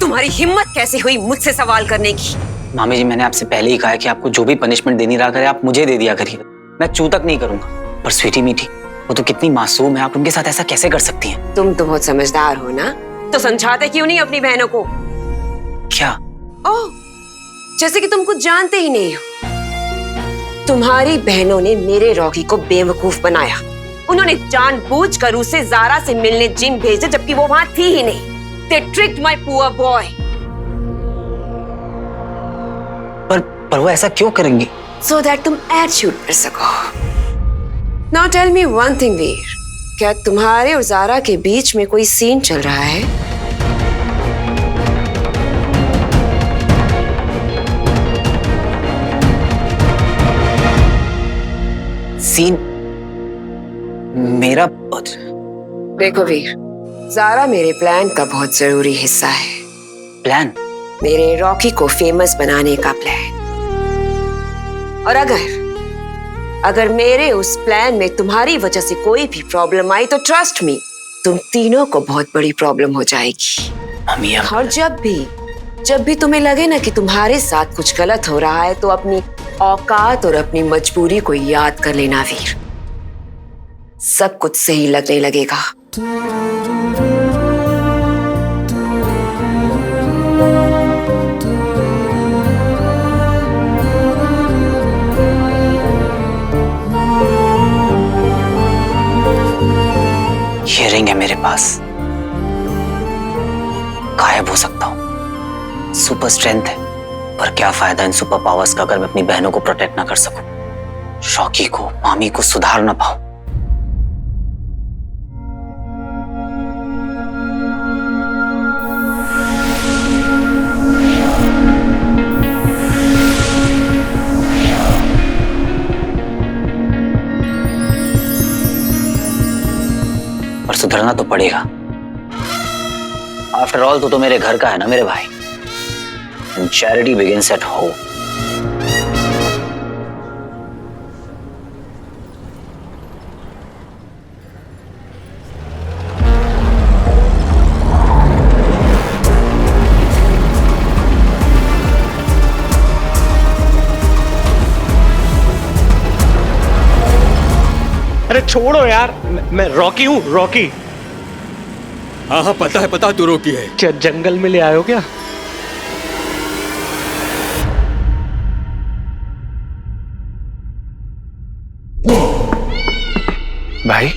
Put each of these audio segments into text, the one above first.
तुम्हारी हिम्मत कैसे हुई मुझसे सवाल करने की? मामी जी, मैंने आपसे पहले ही कहा है कि आपको जो भी पनिशमेंट देनी रहा करे आप मुझे दे दिया करिए। मैं चूतक नहीं करूंगा। पर स्वीटी मीठी, वो तो कितनी मासूम है, आप उनके साथ ऐसा कैसे कर सकती हैं? तुम तो बहुत समझदार हो ना, तो समझाते क्यों नहीं अपनी बहनों को? क्या? ओह, जैसे कि तुम कुछ जानते ही नहीं हो। तुम्हारी बहनों ने मेरे रॉकी को बेवकूफ बनाया। उन्होंने जानबूझकर उसे ज़ारा से मिलने जिम भेजा, जबकि वो वहां थी ही नहीं। They tricked my poor boy. पर वो ऐसा क्यों करेंगी? So that तुम एड शूट कर सको। Now tell me one thing, वीर, क्या तुम्हारे और ज़ारा के बीच में कोई सीन चल रहा है? सीन? मेरा? देखो वीर, ज़ारा मेरे प्लान का बहुत जरूरी हिस्सा है। प्लान? मेरे रॉकी को फेमस बनाने का प्लान। और अगर मेरे उस प्लान में तुम्हारी वजह से कोई भी प्रॉब्लम आई तो ट्रस्ट मी, तुम तीनों को बहुत बड़ी प्रॉब्लम हो जाएगी। मम्मी, और जब भी तुम्हें लगे ना कि तुम्हारे साथ कुछ गलत हो रहा है, तो अपनी औकात और अपनी मजबूरी को याद कर लेना वीर। सब कुछ सही लगने लगेगा। ये रिंग है मेरे पास, गायब हो सकता हूं, सुपर स्ट्रेंथ है, पर क्या फायदा इन सुपर पावर्स का अगर मैं अपनी बहनों को प्रोटेक्ट ना कर सकूं, रॉकी को, मामी को सुधार ना पाऊं। पर सुधरना तो पड़ेगा। आफ्टर ऑल तो मेरे घर का है ना मेरे भाई। And charity begins at home. अरे छोड़ो यार, मैं रॉकी हूँ, रॉकी। हाँ पता है, पता तू रॉकी है। क्या जंगल में ले आयो क्या? भाई,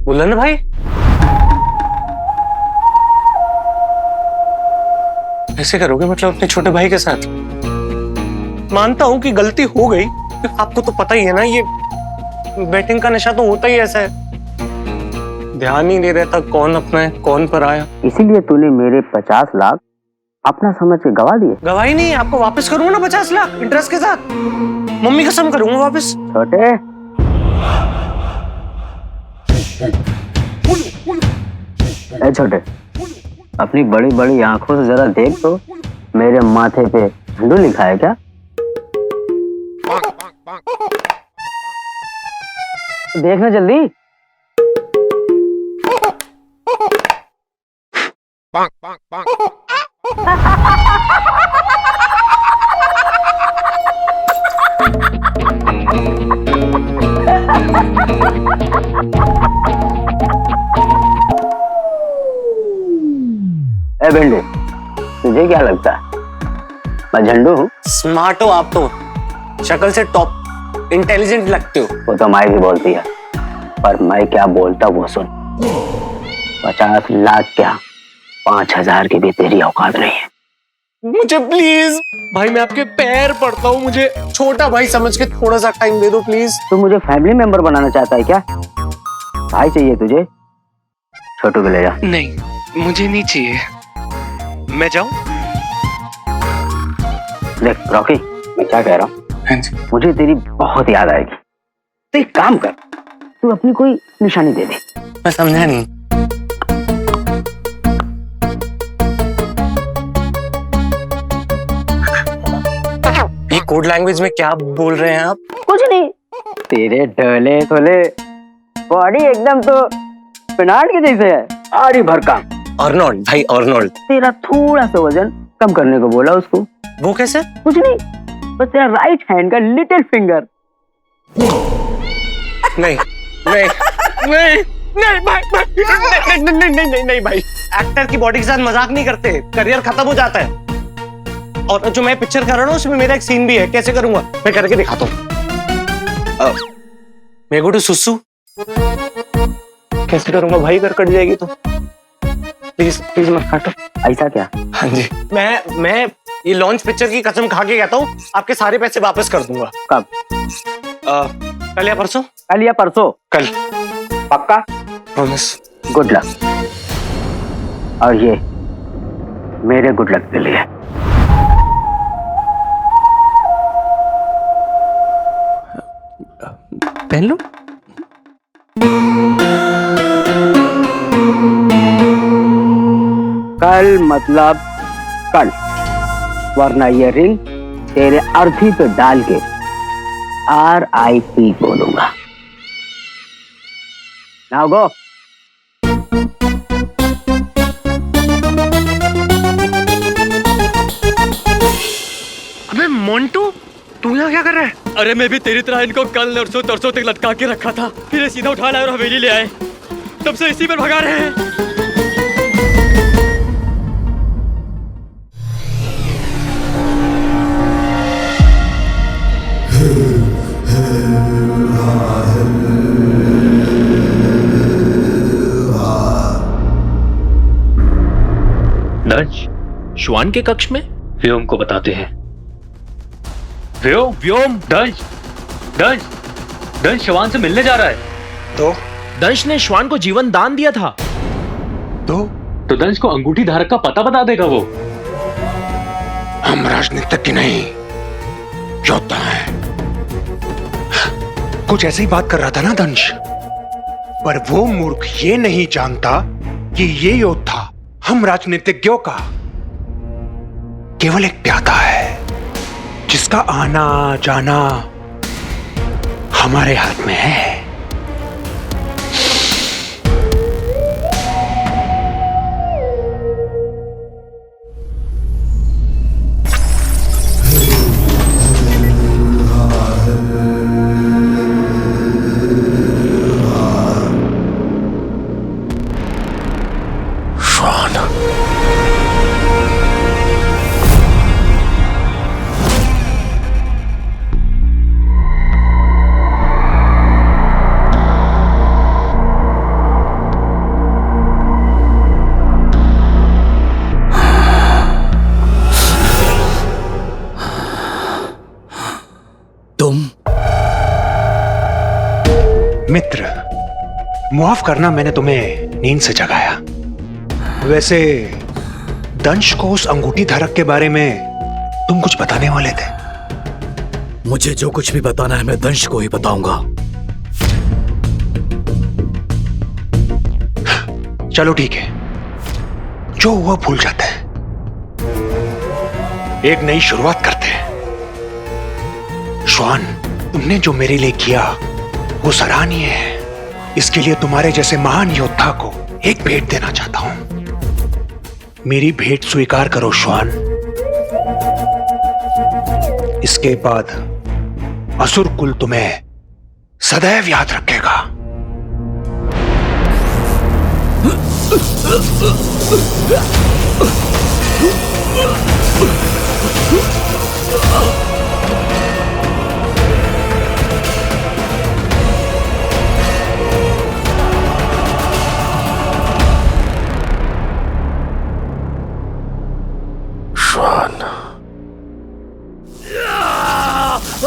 बोला ना भाई, ऐसे करोगे मतलब अपने छोटे भाई के साथ? मानता हूं कि गलती हो गई, आपको तो पता ही है ना, ये बैटिंग का नशा तो होता ही ऐसा है, ध्यान ही नहीं रहता कौन अपना है कौन पराया। इसीलिए तूने मेरे 50 लाख अपना समझ के गवा दिए। गवाही नहीं, आपको वापस करूंगा ना 50 लाख इंटरेस्ट के साथ, मम्मी कसम करूंगा वापस। छोटे, ए छोटे, अपनी बड़ी बड़ी आंखों से जरा देख तो, मेरे माथे पे झंडू लिखा है क्या? देखना जल्दी। ए भिंडे, तुझे क्या लगता है मैं झंडू हूँ? स्मार्ट हो आप तो, शक्ल से टॉप इंटेलिजेंट लगते हो। वो तो माई भी बोलती है, पर मैं क्या बोलता वो सुन। 50 लाख क्या, 5000 की भी तेरी औकात नहीं है। मुझे प्लीज भाई, मैं आपके पैर पड़ता हूँ, मुझे छोटा भाई समझ के थोड़ा सा टाइम दे दो प्लीज। तू मुझे फैमिली मेंबर बनाना चाहता है क्या? भाई चाहिए तुझे? छोटू को ले जा। नहीं, मुझे नहीं चाहिए, मैं जाऊं? देख रॉकी, मैं क्या कह रहा हूँ, मुझे तेरी बहुत याद आएगी। तो एक काम कर, तू अपनी कोई निशानी दे दे। मैं समझा नहीं। ये कोड लैंग्वेज में क्या बोल रहे हैं आप? कुछ नहीं, तेरे ढोले थोले बॉडी एकदम तो पिनाट के जैसे है। भारी भरकम। अर्नोल्ड भाई, अर्नोल्ड। तेरा थोड़ा सा वजन कम करने को बोला उसको। वो कैसे? कुछ नहीं, बस तेरा राइट हैंड का लिटिल फिंगर। नहीं नहीं नहीं नहीं भाई, नहीं भाई, एक्टर की बॉडी के साथ मजाक नहीं करते, करियर खत्म हो जाता है। और जो मैं पिक्चर कर रहा हूँ उसमें मेरा एक सीन भी है, कैसे करूंगा मैं करके दिखाता हूँ। मैं गो टू सुसु कैसे करूंगा भाई, अगर कट जाएगी तो प्लीज प्लीज मत काटो। ऐसा क्या? हाँ जी, मैं ये लॉन्च पिक्चर की कसम खा के कहता हूँ, आपके सारे पैसे वापस कर दूंगा। कब? कल या परसों। कल या परसों? कल, पक्का? प्रॉमिस। Good luck. और ये मेरे गुड लक के लिए। पहन लो। कल मतलब कल, वरना ये रिंग तेरे अर्थी पे डाल के RIP बोलूंगा। Now go. अबे मोंटू, तू यहाँ क्या कर रहा है? अरे मैं भी तेरी तरह इनको कल नरसों तरसों तक लटका के रखा था, फिर ये सीधा उठा लाए और हवेली ले आए। तब से इसी पर भगा रहे हैं। दंश, श्वान के कक्ष में व्योम को बताते हैं। व्योम, व्योम, दंश, दंश, दंश श्वान से मिलने जा रहा है। तो दंश ने श्वान को जीवन दान दिया था। तो दंश को अंगूठी धारक का पता बता देगा वो। हम राजनीतिज्ञ नहीं, योद्धा हैं। कुछ ऐसी बात कर रहा था ना दंश, पर वो मूर्ख ये नहीं जानता कि ये योद्धा हम राजनीतिज्ञों का केवल एक प्यादा है, जिसका आना जाना हमारे हाथ में है। मित्र, मुआफ करना मैंने तुम्हें नींद से जगाया। वैसे दंश को उस अंगूठी धारक के बारे में तुम कुछ बताने वाले थे। मुझे जो कुछ भी बताना है मैं दंश को ही बताऊंगा। चलो ठीक है, जो हुआ भूल जाते हैं, एक नई शुरुआत करते हैं। श्वान, तुमने जो मेरे लिए किया वो सराहनीय है। इसके लिए तुम्हारे जैसे महान योद्धा को एक भेंट देना चाहता हूं। मेरी भेंट स्वीकार करो श्वान। इसके बाद असुर कुल तुम्हें सदैव याद रखेगा।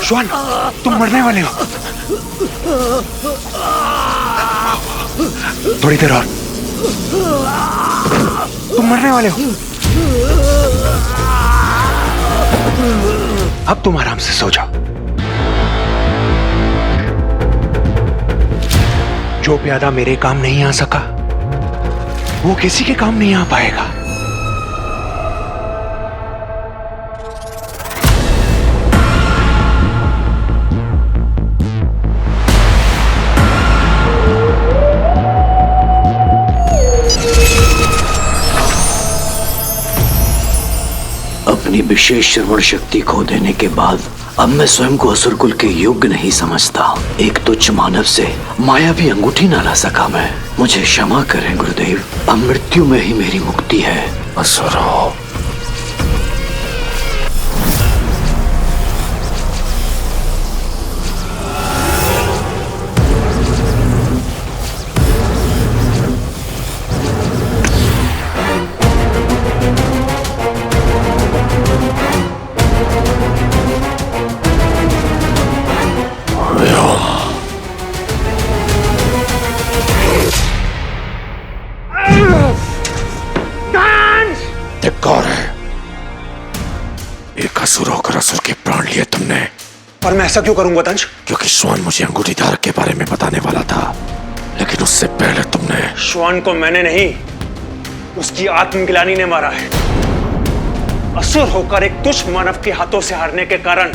श्वान, तुम मरने वाले हो। थोड़ी देर और, तुम मरने वाले हो। अब तुम आराम से सो जाओ। जो प्यादा मेरे काम नहीं आ सका, वो किसी के काम नहीं आ पाएगा। अपनी विशेष श्रवण शक्ति खो देने के बाद अब मैं स्वयं को असुर कुल के योग्य नहीं समझता। एक तुच्छ मानव से मायावी अंगूठी न ला सका मैं। मुझे क्षमा करें गुरुदेव, अब मृत्यु में ही मेरी मुक्ति है। असुरों, धिक्कार है, एक असुर होकर असुर के प्राण लिए तुमने। और मैं ऐसा क्यों करूंगा दंश? क्योंकि श्वान मुझे अंगूठी धारक के बारे में बताने वाला था, लेकिन उससे पहले तुमने। श्वान को मैंने नहीं, उसकी आत्मग्लानि ने मारा है। असुर होकर एक तुच्छ मानव के हाथों से हारने के कारण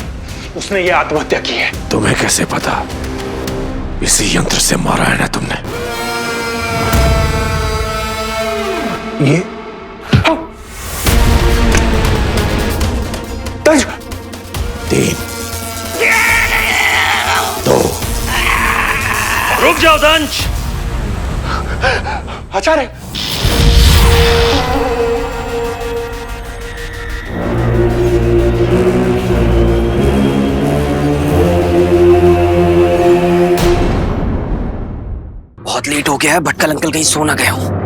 उसने ये आत्महत्या की है। तुम्हें कैसे पता? इसी यंत्र से मारा है ना तुमने? ये दंश! 3, 2। रुक जाओ दंश। आचार्य, बहुत लेट हो गया है, भटकल अंकल कहीं सो ना गए हो।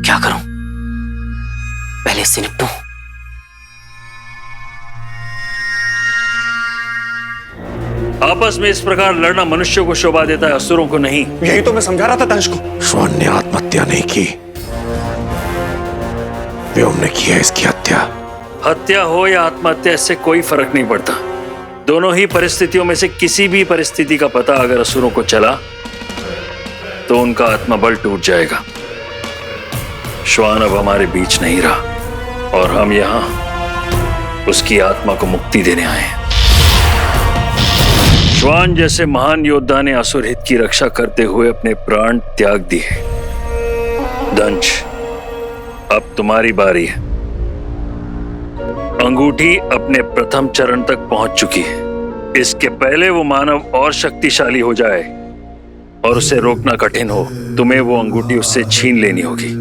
क्या करूं? पहले इससे निपटूं। आपस में इस प्रकार लड़ना मनुष्य को शोभा देता है, असुरों को नहीं। यही तो मैं समझा रहा था दंश को। श्वान ने आत्महत्या नहीं की, व्योम ने किया इसकी हत्या। हत्या हो या आत्महत्या, इससे कोई फर्क नहीं पड़ता। दोनों ही परिस्थितियों में से किसी भी परिस्थिति का पता अगर असुरों को चला तो उनका आत्मबल टूट जाएगा। श्वान अब हमारे बीच नहीं रहा और हम यहां उसकी आत्मा को मुक्ति देने आए हैं। श्वान जैसे महान योद्धा ने असुर हित की रक्षा करते हुए अपने प्राण त्याग दिए। दंश, अब तुम्हारी बारी है। अंगूठी अपने प्रथम चरण तक पहुंच चुकी है। इसके पहले वो मानव और शक्तिशाली हो जाए और उसे रोकना कठिन हो, तुम्हें वो अंगूठी उससे छीन लेनी होगी,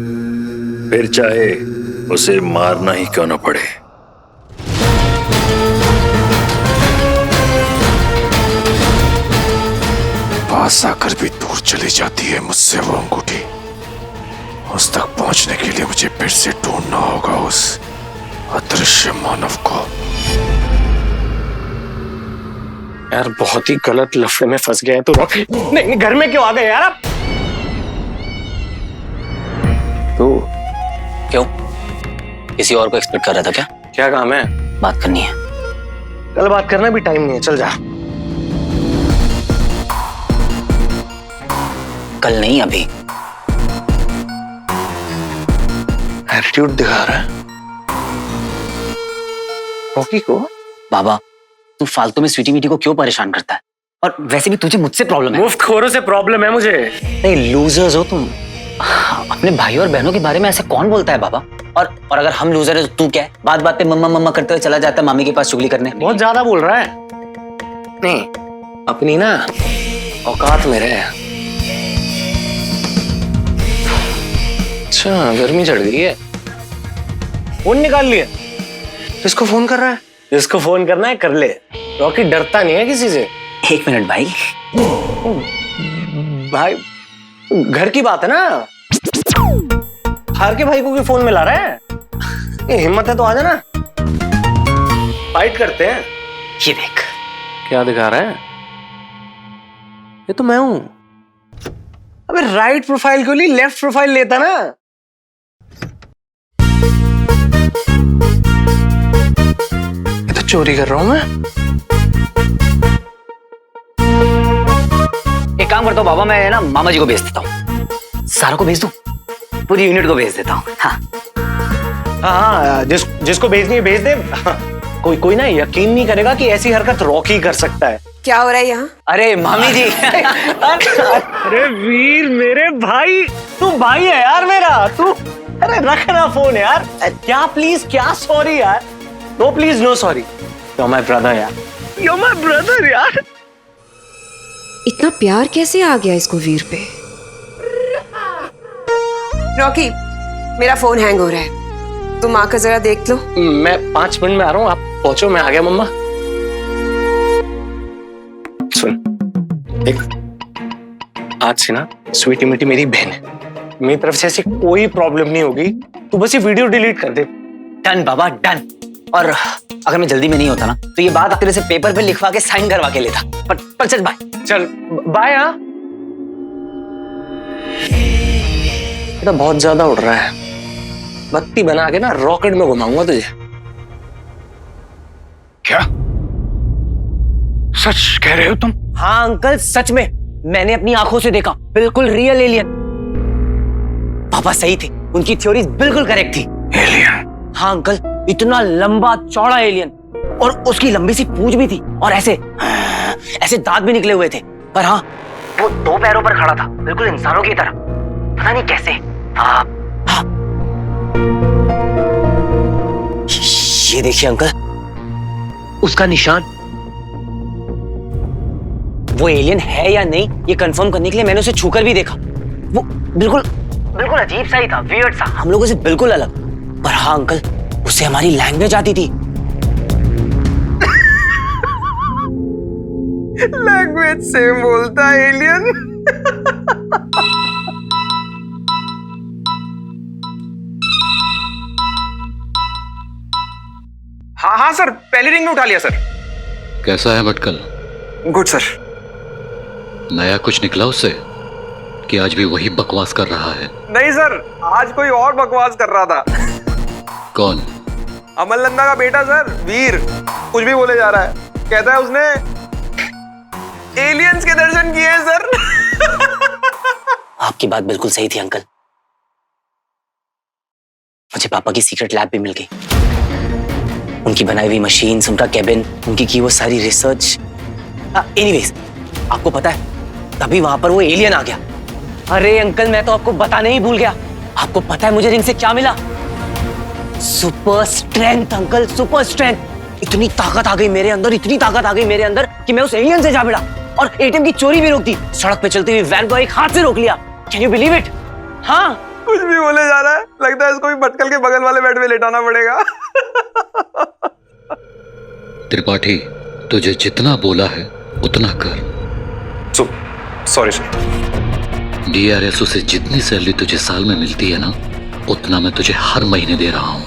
फिर चाहे उसे मारना ही क्यों न पड़े। पास आकर भी दूर चली जाती है मुझसे वो अंगूठी। उस तक पहुंचने के लिए मुझे फिर से ढूंढना होगा उस अदृश्य मानव को। यार बहुत ही गलत लफड़े में फंस गए तो। नहीं, घर में क्यों आ गए यार आप? तो क्यों? किसी और को एक्सपेक्ट कर रहा था क्या? क्या काम है? बात करनी है। कल बात करना भी टाइम नहीं है, चल जा। कल नहीं, अभी। एटीट्यूड दिखा रहा है रॉकी को। बाबा, तू फालतू में स्वीटी मीटी को क्यों परेशान करता है? और वैसे भी तुझे मुझसे प्रॉब्लम है। मुफ्तखोरों से प्रॉब्लम है मुझे। नहीं, लूजर्स हो तुम। अपने भाई और बहनों के बारे में ऐसे कौन बोलता है बाबा? और अगर हम लूजर है तो तू क्या है? बात बात पे मम्मा मम्मा करते हुए चला जाता है मामी के पास चुगली करने। बहुत ज्यादा बोल रहा है। नहीं, अपनी ना औकात में रहे। अच्छा, गर्मी चढ़ गई है। फोन निकाल लिया। किसको फोन कर रहा है? जिसको फोन करना है कर ले। रॉकी डरता नहीं है किसी से। 1 मिनट भाई। भाई घर की बात है ना। हार के भाई को भी फोन मिला रहा है। ये हिम्मत है तो आ जाना, फाइट करते हैं। ये देख, क्या दिखा रहा है? ये तो मैं हूं। अबे राइट प्रोफाइल क्यों नहीं लेफ्ट प्रोफाइल लेता ना। ये तो चोरी कर रहा हूं मैं। एक काम करता हूँ बाबा, मैं ना मामा जी को भेज देता हूँ। सारा को भेज दूं? पूरी यूनिट को भेज देता हूँ। हाँ हाँ, जिसको भेजनी है भेज दे। कोई ना यकीन नहीं करेगा कि ऐसी हरकत रॉकी कर सकता है। क्या हो रहा है यहाँ? अरे मामी जी। अरे वीर मेरे भाई, तू भाई है यार मेरा तू। अरे रख ना फोन यार। क्या प्लीज, क्या सॉरी यार। No please no sorry. You my brother यार, यू माय ब्रदर यार। इतना प्यार कैसे आ गया इसको वीर पे? रॉकी, मेरा फोन हैंग हो रहा है, तुम आकर जरा देख लो। मैं 5 मिनट में आ रहा हूँ, आप पहुंचो, मैं आ गया मम्मा। सुन देख, आज से ना स्वीटी मिटी मेरी बहन है, मेरी तरफ से ऐसी कोई प्रॉब्लम नहीं होगी। तू बस ये वीडियो डिलीट कर दे। डन बाबा डन। और अगर मैं जल्दी में नहीं होता ना तो ये बात तेरे से पेपर पे लिखवा के साइन करवा के लेता। पर चल बाय। चल बाय। हाँ बेटा बहुत ज्यादा उड़ रहा है, बत्ती बना के ना रॉकेट में घुमाऊंगा तुझे। क्या सच कह रहे हो तुम? हाँ अंकल सच में, मैंने अपनी आंखों से देखा, बिल्कुल रियल एलियन। पापा सही थे, उनकी थ्योरीज बिल्कुल करेक्ट थी। एलियन? हाँ अंकल, इतना लंबा चौड़ा एलियन, और उसकी लंबी सी पूंछ भी थी, और ऐसे दांत भी निकले हुए थे। पर हाँ, वो 2 पैरों पर खड़ा था, बिल्कुल इंसानों की तरह। पता नहीं कैसे। हाँ। ये देखिए अंकल, उसका निशान। वो एलियन है या नहीं ये कंफर्म करने के लिए मैंने उसे छूकर भी देखा। वो बिल्कुल अजीब सा ही था, वियर्ड सा, हम लोगों से बिल्कुल अलग। पर हाँ अंकल, उससे हमारी लैंग्वेज आती थी। लैंग्वेज सेम बोलता है एलियन। हाँ सर, पहली रिंग में उठा लिया सर। कैसा है भटकल? Good sir. नया कुछ निकला उससे कि आज भी वही बकवास कर रहा है? नहीं सर, आज कोई और बकवास कर रहा था। कौन? अमल नंदा का बेटा सर, वीर। कुछ भी बोले जा रहा है, कहता है उसने एलियंस के दर्शन किए हैं सर। आपकी बात बिल्कुल सही थी अंकल, मुझे पापा की सीक्रेट लैब भी मिल गई। उनकी बनाई हुई मशीन्स, उनका कैबिन, उनकी की वो सारी रिसर्च। एनीवेज, आपको पता है तभी वहां पर वो एलियन आ गया। अरे अंकल, मैं तो आपको बताने ही भूल गया। आपको पता है मुझे रिंग से क्या मिला? Super strength uncle, super strength. इतनी ताकत आ गई मेरे अंदर, इतनी ताकत आ गई मेरे अंदर कि मैं उस एलियन से जा भिड़ा और एटीएम की चोरी भी रोक दी। सड़क पे चलती हुई वैन को एक हाथ से रोक लिया। Can you believe it? हाँ, कुछ भी बोले जा रहा है, लगता है इसको भी भटकल के बगल वाले बेड में लेटाना पड़ेगा। त्रिपाठी, तुझे जितना बोला है उतना कर। Sorry sir. डीआरएसओ से जितनी सैलरी तुझे साल में मिलती है ना, उतना मैं तुझे हर महीने दे रहा हूँ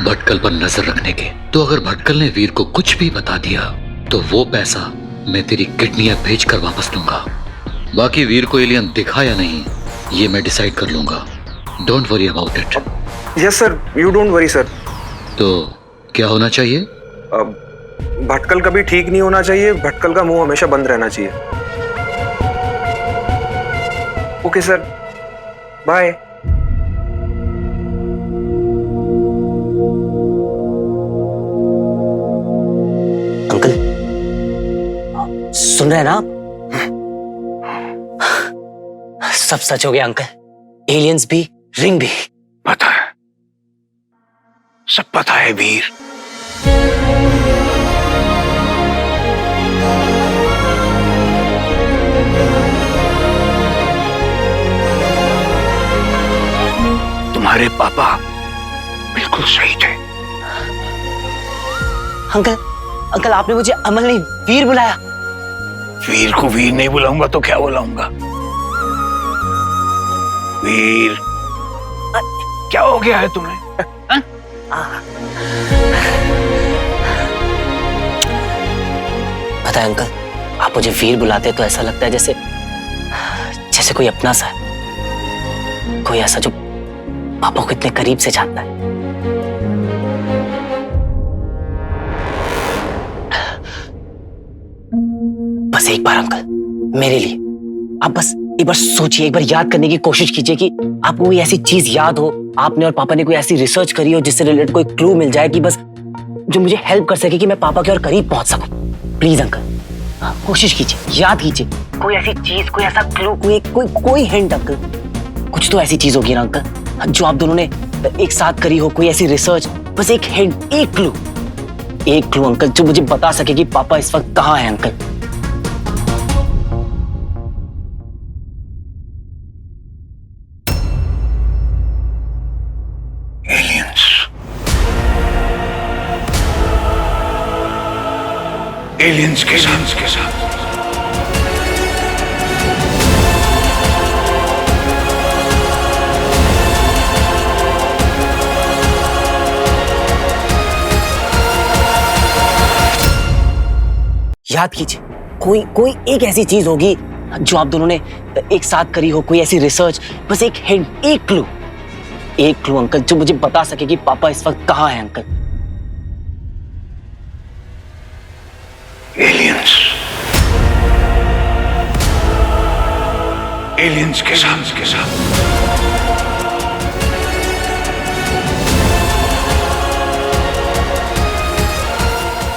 भटकल पर नजर रखने के। तो अगर भटकल ने वीर को कुछ भी बता दिया तो वो पैसा मैं तेरी किडनियां बेच कर वापस लूंगा। बाकी वीर को एलियन दिखा या नहीं ये मैं डिसाइड कर लूंगा। Don't worry about it. Yes sir, you don't worry sir. तो क्या होना चाहिए? भटकल कभी ठीक नहीं होना चाहिए, भटकल का मुंह हमेशा बंद रहना चाहिए। Okay sir, bye. अंकल सुन रहे हैं ना आप? सब सच हो गया अंकल, एलियंस भी, रिंग भी। पता है, सब पता है वीर। तुम्हारे पापा बिल्कुल सही थे। अंकल आपने मुझे अमल नहीं वीर बुलाया। वीर को वीर नहीं बुलाऊंगा तो क्या बुलाऊंगा? वीर, क्या हो गया है तुम्हें? पता है अंकल, आप मुझे वीर बुलाते तो ऐसा लगता है जैसे कोई अपना सा है, कोई ऐसा जो पापा को इतने करीब से जानता है। बस एक बार अंकल, मेरे लिए आप बस एक बार सोचिए, एक बार याद करने की कोशिश कीजिए कि आपको कोई ऐसी चीज याद हो, आपने और पापा ने कोई ऐसी रिसर्च करी हो जिससे रिलेटेड कोई क्लू मिल जाए कि बस जो मुझे हेल्प कर सके कि मैं पापा के और करीब पहुंच सकूं। प्लीज अंकल, कोशिश कीजिए, याद कीजिए, कोई ऐसी चीज, कोई ऐसा क्लू, कोई हिंट अंकल। कुछ तो ऐसी चीज होगी ना अंकल जो आप दोनों ने एक साथ करी हो, कोई ऐसी रिसर्च, बस एक हिंट, एक क्लू अंकल जो मुझे बता सके कि पापा इस वक्त कहाँ है अंकल। एलियंस के साथ याद कीजिए, कोई एक ऐसी चीज होगी जो आप दोनों ने एक साथ करी हो, कोई ऐसी रिसर्च, बस एक हिंट, एक क्लू अंकल जो मुझे बता सके कि पापा इस वक्त कहाँ है अंकल। एलियंस के साथ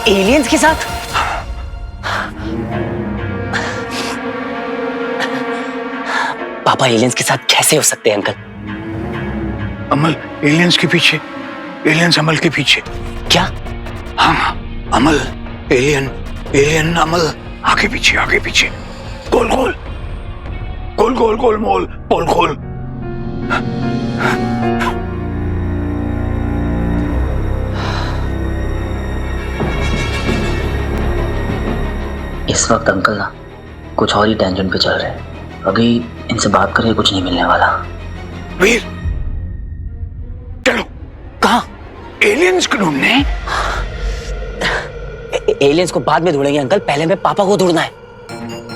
एलियंस के साथ? पापा एलियंस के साथ कैसे हो सकते हैं अंकल? अमल एलियंस के पीछे, एलियंस अमल के पीछे। क्या? हाँ, अमल एलियन अमल आगे पीछे गोल मोल पोल खोल। इस वक्त अंकल ना कुछ और ही टेंशन पे चल रहे हैं। अभी इनसे बात करके कुछ नहीं मिलने वाला। वीर चलो। कहाँ? एलियंस को ढूंढने। एलियंस को बाद में ढूंढेंगे अंकल, पहले हमें पापा को ढूंढना है।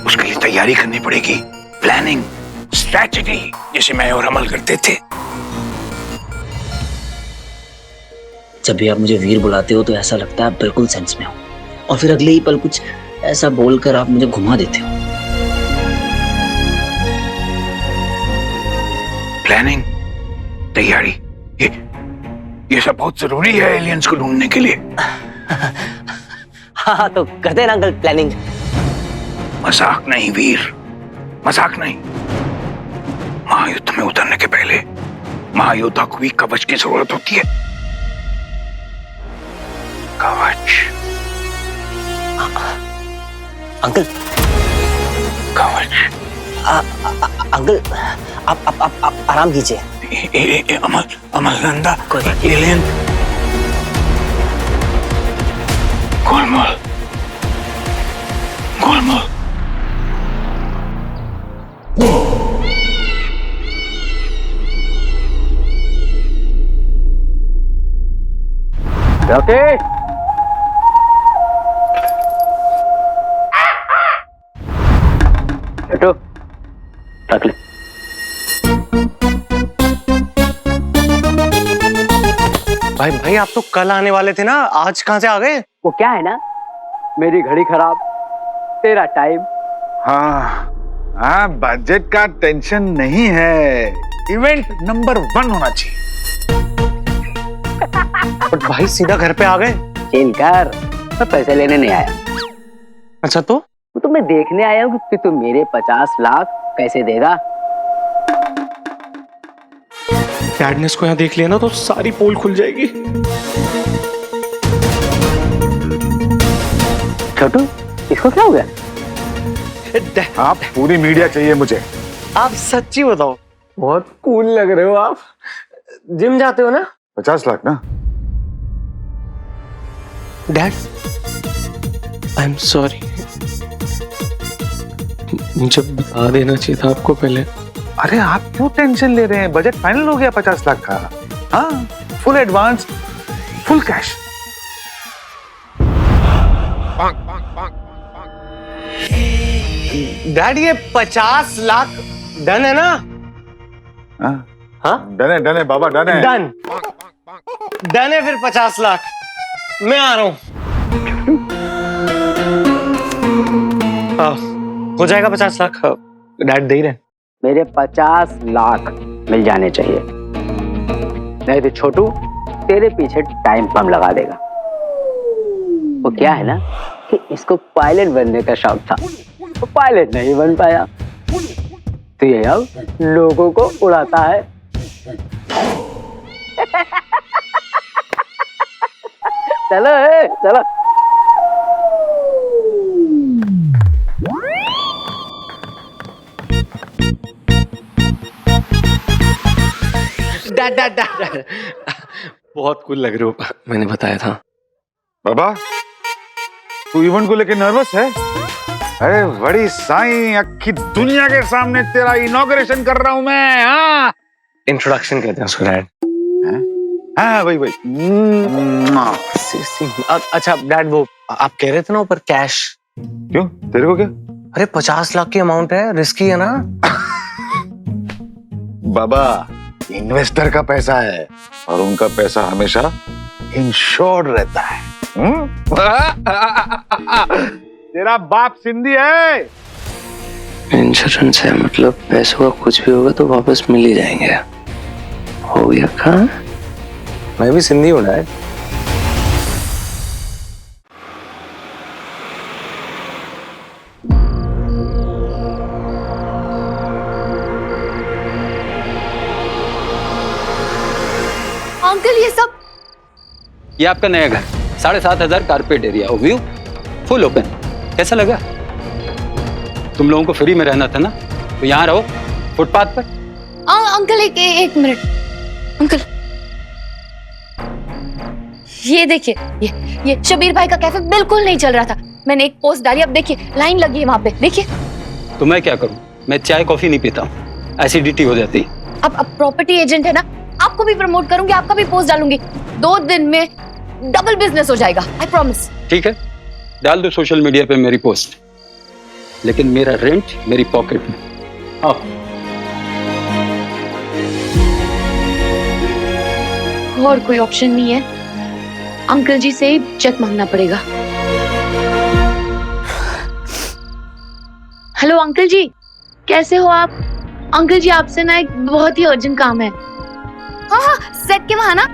उसके लिए तैयारी करनी पड़ेगी, प्लानिंग, स्ट्रैटेजी, जैसे मैं और अमल करते थे। जब भी आप मुझे वीर बुलाते हो तो ऐसा लगता है आप बिल्कुल सेंस में हो, और फिर अगले ही पल कुछ ऐसा बोलकर आप मुझे घुमा देते हो। प्लानिंग, तैयारी, ये सब बहुत जरूरी है एलियंस को ढूंढने के लिए। हाँ तो करते हैं ना अंकल प्लानिंग। मजाक नहीं वीर, मजाक नहीं। महायुद्ध में उतरने के पहले महायोद्धा को भी कवच की जरूरत होती है। कवच अंकल, कवच। अंकल आप आराम कीजिए। अमल नंदा, एलियन गोलमाल। रॉकी, हटो, रख ले। भाई आप तो कल आने वाले थे ना, आज कहाँ से आ गए? वो क्या है ना, मेरी घड़ी खराब, तेरा टाइम। हाँ, बजट का टेंशन नहीं है, इवेंट नंबर 1 होना चाहिए। बट भाई सीधा घर पे आ गए। चिल कर, मैं पैसे लेने नहीं आया। अच्छा तो मैं देखने आया हूँ कि तू मेरे 50 लाख कैसे देगा। डैडनेस को यहाँ देख लिया ना तो सारी पोल खुल जाएगी। छोटू, इसको क्या हो गया? आप पूरी मीडिया चाहिए मुझे। आप सच्ची बताओ, बहुत कूल लग रहे हो आप। जिम जाते हो ना? 50 लाख ना? डैड, आई एम सॉरी, मुझे बता देना चाहिए था आपको पहले। अरे आप क्यों टेंशन ले रहे हैं? बजट फाइनल हो गया 50 लाख का। हाँ, full advance, full cash. Dad ये 50 लाख डन है ना? हाँ डन है बाबा, डन है। डन है फिर 50 लाख। मैं आ रहा हूं। हो जाएगा 50 लाख, डैड दे ही रहे। मेरे 50 लाख मिल जाने चाहिए, नहीं तो छोटू तेरे पीछे टाइम बम लगा देगा। वो क्या है ना कि इसको पायलट बनने का शौक था, वो पायलट नहीं बन पाया, तो ये अब लोगों को उड़ाता है। चलो चलो। डैड डैड डैड, बहुत कूल लग रहे हो, मैंने बताया था। बाबा तू इवेंट को लेके नर्वस है? अरे बड़ी साईं, अक्की दुनिया के सामने तेरा इनॉग्रेशन कर रहा हूं मैं। हाँ इंट्रोडक्शन कहते हैं उसको डैड। हाँ भाई भाई। अच्छा डैड, वो आप कह रहे थे ना ऊपर कैश, क्यों तेरे को क्या? अरे 50 लाख की अमाउंट है, रिस्की है ना? बाबा इन्वेस्टर का पैसा है और उनका पैसा हमेशा इंश्योर्ड रहता है। तेरा बाप सिंधी है। इंश्योरेंस है मतलब पैसों का कुछ भी होगा तो वापस मिल ही जाएंगे। हो गया कहाँ? मैं भी सिंधी हूँ डैड। अंकल ये सब? ये आपका नया घर, 7,500 carpet area, view full open. कैसा लगा? तुम लोगों को फ्री में रहना था ना, तो यहाँ रहो फुटपाथ पर। अंकल एक मिनट अंकल, ये देखिए, ये शबीर भाई का कैफे बिल्कुल नहीं चल रहा था। मैंने एक पोस्ट डाली, अब देखिए लाइन लगी है वहां पे, देखिए। तो मैं क्या करूं? मैं चाय कॉफी नहीं पीता हूँ, एसिडिटी हो जाती। अब प्रॉपर्टी एजेंट है ना, आपको भी प्रमोट करूंगी, आपका भी पोस्ट डालूंगी। 2 दिन में डबल बिजनेस हो जाएगा, आई प्रॉमिस। ठीक है, डाल दो सोशल मीडिया पे मेरी पोस्ट, लेकिन मेरा रेंट मेरी पॉकेट में। आओ। और कोई ऑप्शन नहीं है, अंकल जी से ही चेक मांगना पड़ेगा। हेलो अंकल जी, कैसे हो आप? अंकल जी आपसे ना एक बहुत ही अर्जेंट काम है। हाँ, सेट के वहां ना,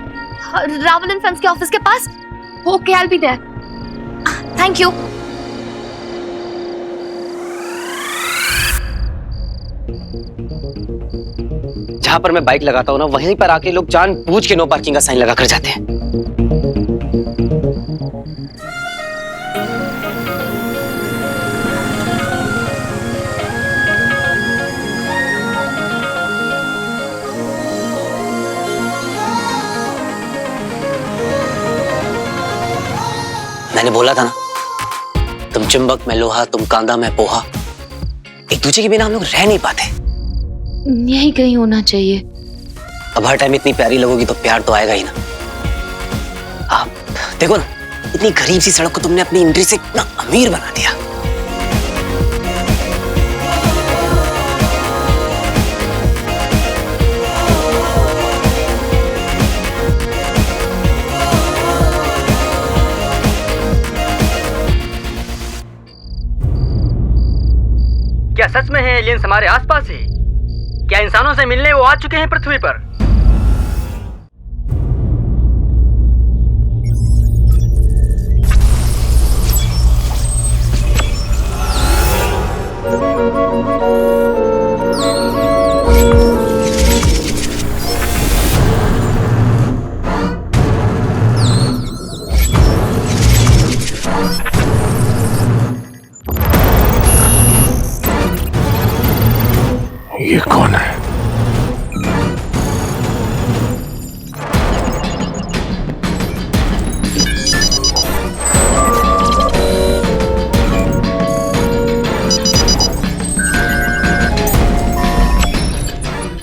रावल एंड सन्स के ऑफिस के पास। Okay, I will be there. Thank you. जहां पर मैं बाइक लगाता हूँ ना, वहीं पर आके लोग जानबूझ के नो पार्किंग का साइन लगा कर जाते हैं। मैंने बोला था ना, तुम चुंबक मैं लोहा, तुम कांदा मैं पोहा। एक दूसरे के बिना हम लोग रह नहीं पाते। यही कहीं होना चाहिए। अब हर टाइम इतनी प्यारी लगोगी तो प्यार तो आएगा ही ना। आप देखो ना, इतनी गरीब सी सड़क को तुमने अपनी एंट्री से इतना अमीर बना दिया। क्या सच में है एलियंस हमारे आसपास ही? क्या इंसानों से मिलने वो आ चुके हैं पृथ्वी पर? ये कौन है?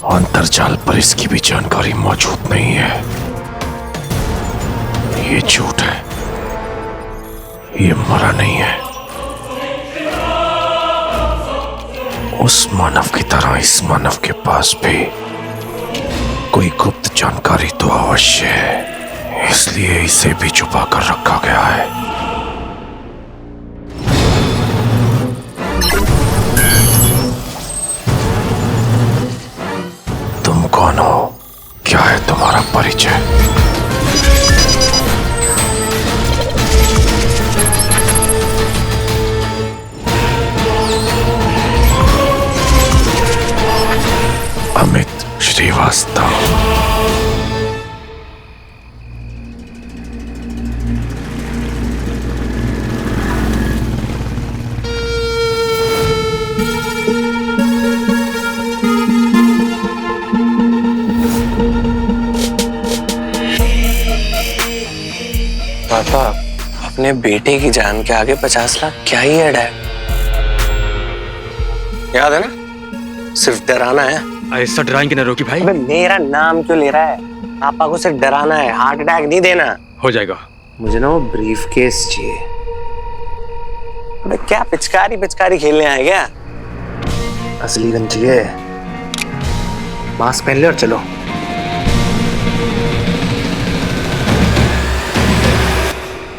अंतर्जाल पर इसकी भी जानकारी मौजूद नहीं है। ये झूठ है, ये मरा नहीं है। उस मानव की तरह इस मानव के पास भी कोई गुप्त जानकारी तो अवश्य है, इसलिए इसे भी छुपा कर रखा गया है। तुम कौन हो? क्या है तुम्हारा परिचय? पापा, अपने बेटे की जान के आगे 50 लाख क्या ही है डैड? याद है ना, सिर्फ डराना है। ऐसा डराएंगे ना रोकी भाई। अबे मेरा नाम क्यों ले रहा है? पापा को सिर्फ डराना है, हार्ट अटैक नहीं देना। हो जाएगा। मुझे ना वो ब्रीफ केस चाहिए। अबे क्या पिचकारी खेलने आए क्या? असली गन चाहिए। मास्क पहन ले और चलो।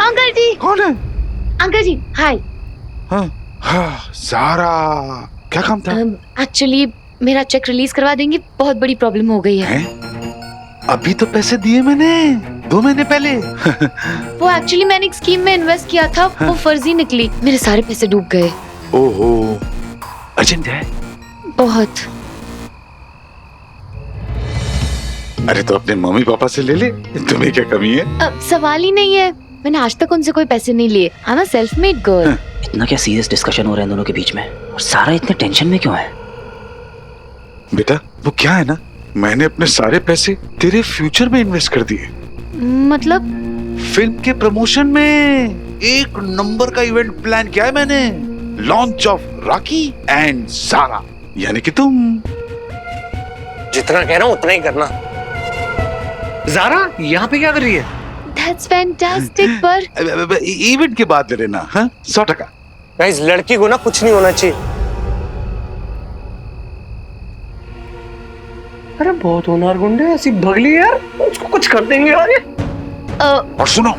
अंकल जी। कौन है? अंकल जी हाय। हाँ, ज़ारा, क्या काम था? एक्चुअली मेरा चेक रिलीज करवा देंगे, बहुत बड़ी प्रॉब्लम हो गई है। अभी तो पैसे दिए मैंने 2 महीने पहले। वो एक्चुअली मैंने एक स्कीम में इन्वेस्ट किया था, वो फर्जी निकली, मेरे सारे पैसे डूब गए। ओहो, अर्जेंट है? बहुत। अरे तो अपने मम्मी पापा से ले ले, तुम्हें क्या कमी है? अब सवाल ही नहीं है, मैंने आज तक उनसे कोई पैसे नहीं लिए। I am a self made girl. इतना क्या सीरियस डिस्कशन हो रहा है दोनों के बीच में, और सारा इतने टेंशन में क्यों है? बेटा वो क्या है ना, मैंने अपने सारे पैसे तेरे फ्यूचर में इन्वेस्ट कर दिए। मतलब? फिल्म के प्रमोशन में 1 नंबर का इवेंट प्लान किया है मैंने। Launch of Rocky and Zara, यानी कि तुम। जितना कह रहा हूँ उतना ही करना। ज़ारा यहाँ पे क्या कर रही है? That's fantastic, पर इवेंट के बाद ले लेना। हाँ 100%। गाइस, लड़की को ना कुछ नहीं होना चाहिए। अरे बहुत होनहार गुंडे, ऐसी भगली यार, उसको कुछ कर देंगे आगे। और सुनो,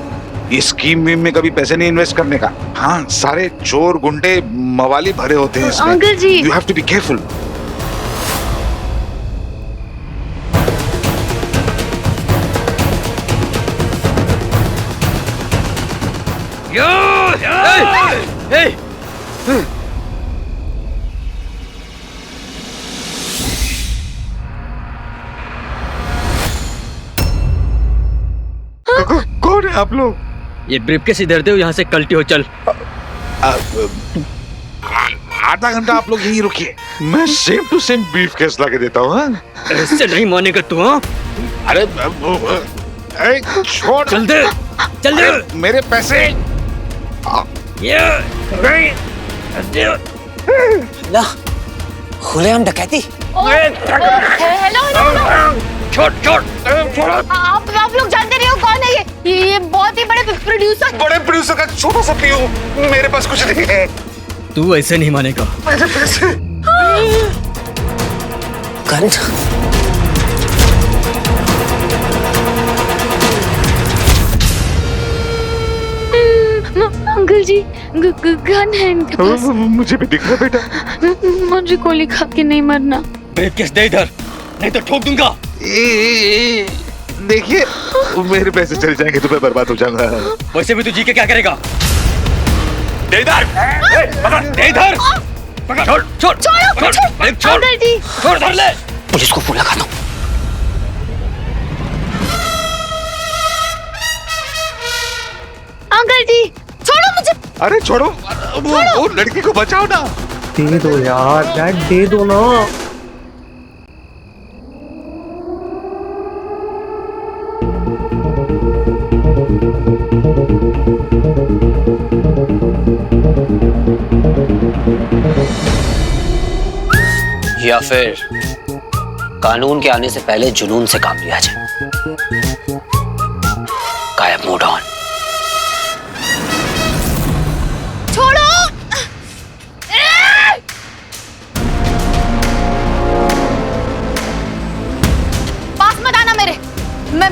ये स्कीम में कभी पैसे नहीं इन्वेस्ट करने का। हाँ, सारे चोर गुंडे मवाली भरे होते हैं इसमें। Uncle ji, You have to be careful. कौन है आप लोग? ये ब्रीफकेस इधर दे, यहाँ से कल्टी हो। चल। आधा घंटा आप लोग यहीं रुकिए, मैं सेम टू सेम ब्रीफकेस लाके देता हूँ। हाँ? ऐसे नहीं मानेगा तू। हाँ अरे छोड़, चल दे, चल दे मेरे पैसे। नहीं ला, खुलेआम डकैती। हेलो। छोड़। आप लोग जानते नहीं हो कौन है ये बहुत ही बड़े प्रोड्यूसर। बड़े प्रोड्यूसर का छोटा सा पीयू, मेरे पास कुछ नहीं है। तू ऐसे नहीं मानेगा। मेरे पैसे। गन। अंकल जी, गन है इनके पास। मुझे भी दिख रहा बेटा। मुझे गोली खा के नहीं मरना। ब्रीफकेस दे इधर, नहीं तो ठोक दूंगा। देखिए, मेरे पैसे चले जाएंगे तो मैं बर्बाद हो जाऊंगा। वैसे भी तू जी के क्या करेगा? दे इधर, पकड़, दे इधर, पकड़, छोड़। अंकल जी, छोड़, धर ले। पुलिस को फोन लगा दो। अंकल जी, छोड़ो मुझे। अरे छोड़ो, वो लड़की को बचाओ ना। दे दो यार डैड, दे दो ना। या फिर कानून के आने से पहले जुनून से काम लिया जाए। गायब, मूड ऑन। छोड़ो। पास मत आना मेरे, मैं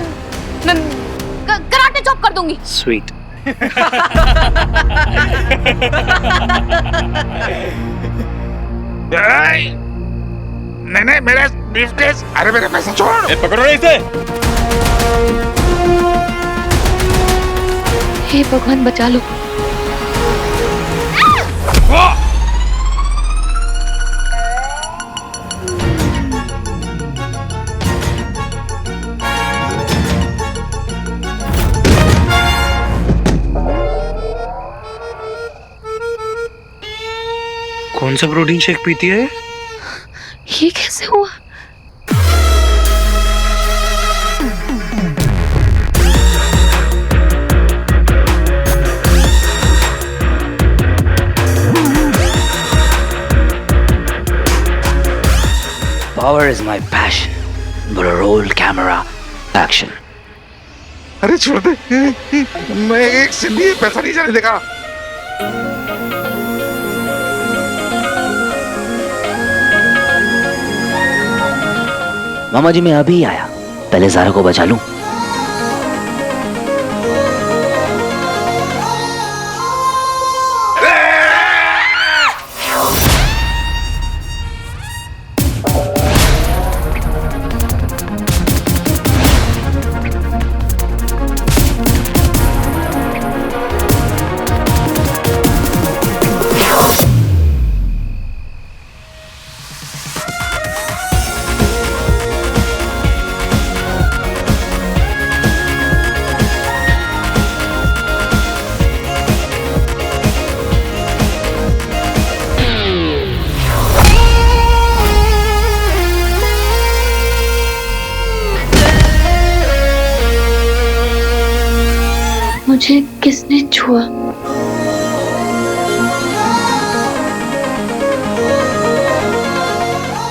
कराटे चॉप कर दूंगी। स्वीट। नहीं, मेरा ब्रीफकेस। अरे मेरे पैसे छोड़। पकड़ो इसे। हे भगवान, बचा लो। कौन सा प्रोटीन शेक पीती है? ये कैसे हुआ? Power is my passion. Roll camera action. अरे छोड़ दे, मैं एक सिल्ली पैसा नहीं जाने देगा। मामा जी मैं अभी आया, पहले ज़ारा को बचा लूं। मुझे किसने छुआ?